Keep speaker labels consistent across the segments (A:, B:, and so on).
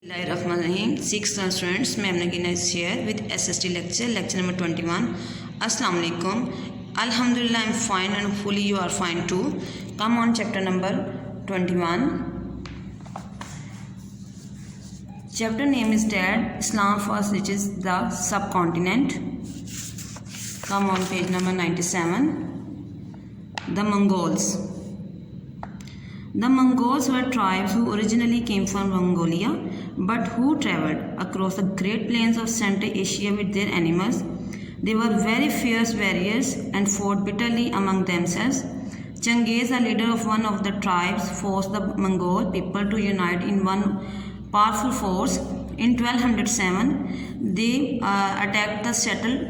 A: Bismillahirrahmanirrahim. 6th students, मैं Nagina is here with SST lecture number 21. Assalamu alaikum. Alhamdulillah, I'm fine and hopefully you are fine too. Come on, chapter number 21. Chapter name is that Islam first reaches the subcontinent. Come on, page number 97. The Mongols. The Mongols were tribes who originally came from Mongolia, but who travelled across the great plains of Central Asia with their animals. They were very fierce warriors and fought bitterly among themselves. Chengiz, the leader of one of the tribes, forced the Mongol people to unite in one powerful force. In 1207, they attacked the settled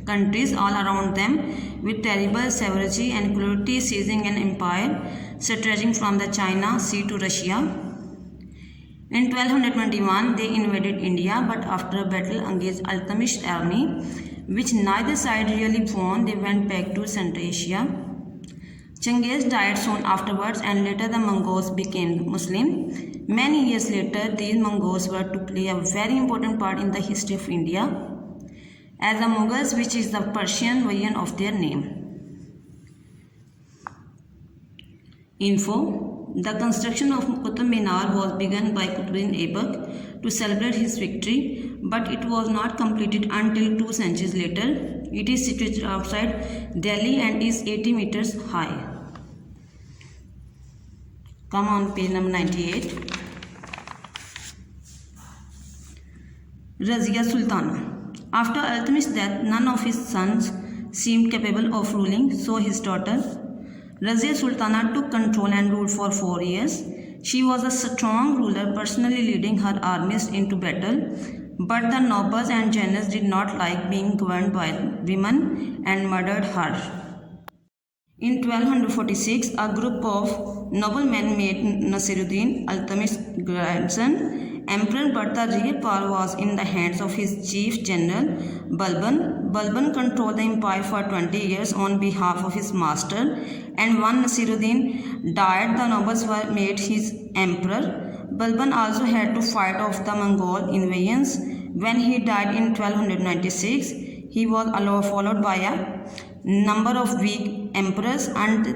A: countries all around them with terrible savagery and cruelty, seizing an empire stretching from the China Sea to Russia. In 1221, they invaded India, but after a battle against Iltutmish's army, which neither side really won, they went back to Central Asia. Chengiz died soon afterwards, and later the Mongols became Muslim. Many years later, these Mongols were to play a very important part in the history of India as the Mughals, which is the Persian version of their name. Info. The construction of Qutb Minar was begun by Qutbuddin Aibak to celebrate his victory, but it was not completed until 2 centuries later. It is situated outside Delhi and is 80 meters high. Come on, page number 98. Razia Sultana. After Iltutmish's death, none of his sons seemed capable of ruling, so his daughter Razia Sultana took control and ruled for 4 years. She was a strong ruler, personally leading her armies into battle, but the nobles and generals did not like being governed by women and murdered her. In 1246, a group of noblemen made Nasiruddin Iltutmish's grandson emperor, but the real power was in the hands of his chief general Balban. Balban controlled the empire for 20 years on behalf of his master, and when Nasiruddin died, the nobles were made his emperor. Balban also had to fight off the Mongol invasions. When he died in 1296, he was followed by a number of weak emperors until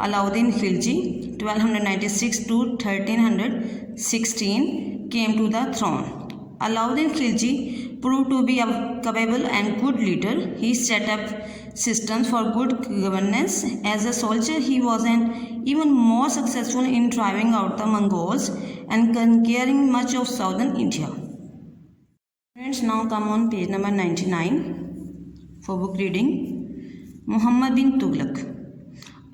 A: Alauddin Khilji 1296 to 1316 came to the throne. Alauddin Khilji proved to be a capable and good leader. He set up systems for good governance. As a soldier, he was even more successful in driving out the Mongols and conquering much of southern India. Friends, now come on page number 99 for book reading. Muhammad bin Tughlaq.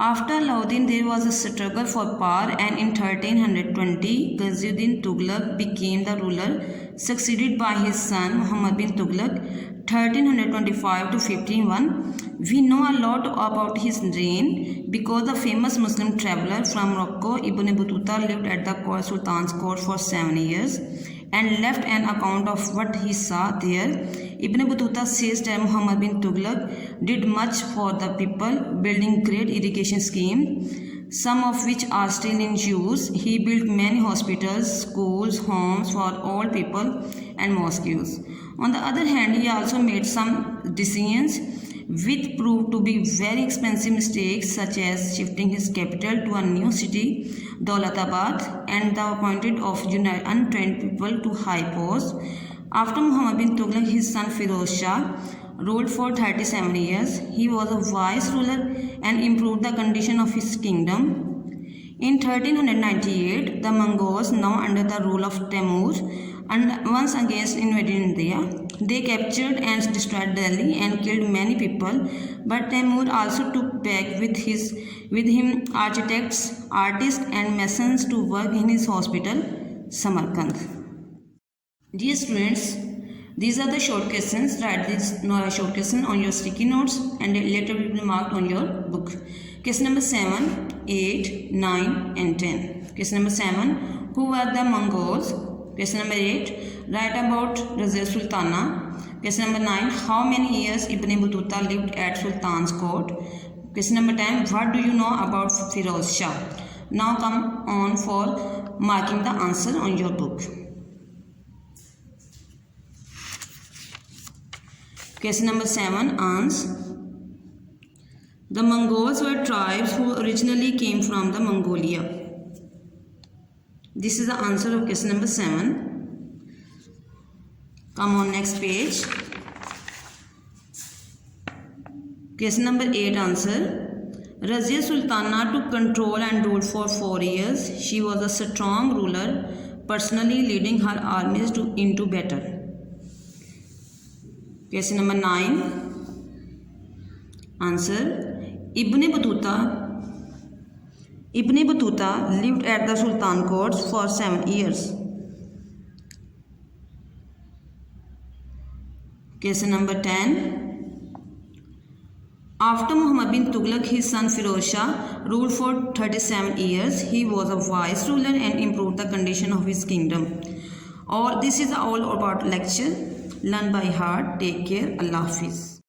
A: After Alauddin, there was a struggle for power, and in 1320, Ghaziyuddin Tughlaq became the ruler, succeeded by his son Muhammad bin Tughlaq, 1325 to 1501. We know a lot about his reign because the famous Muslim traveller from Morocco, Ibn Battuta, lived at the Sultan's court for 7 years and left an account of what he saw there. Ibn Battuta says that Muhammad bin Tughlaq did much for the people, building great irrigation schemes, some of which are still in use. He built many hospitals, schools, homes for all people, and mosques. On the other hand, he also made some decisions which proved to be very expensive mistakes, such as shifting his capital to a new city, Daulatabad, and the appointment of untrained people to high posts. After Muhammad bin Tughlaq, his son Firoz Shah ruled for 37 years. He was a wise ruler and improved the condition of his kingdom. In 1398, the Mongols, now under the rule of Temur, and once again invaded India. They captured and destroyed Delhi and killed many people, but Temur also took back with him architects, artists, and masons to work in his hospital, Samarkand. Dear students, these are the short questions. Write this short question on your sticky notes and later will be marked on your book. Question number 7, 8, 9 and 10. Question number 7, who were the Mongols? Question number 8, write about Razia Sultana. Question number 9, how many years Ibn Battuta lived at Sultan's court? Question number 10, what do you know about Firoz Shah? Now come on for marking the answer on your book. Question number 7, Ans. The Mongols were tribes who originally came from the Mongolia. This is the answer of question number 7. Come on, next page. Question number 8, answer. Razia Sultana took control and ruled for 4 years. She was a strong ruler, personally leading her armies into battle. Question number 9, answer. Ibn Battuta lived at the Sultan courts for 7 years. Question number 10. After Muhammad bin Tughlaq, his son Firoz Shah ruled for 37 years. He was a wise ruler and improved the condition of his kingdom. This is all about lecture. Learn by heart. Take care. Allah Hafiz.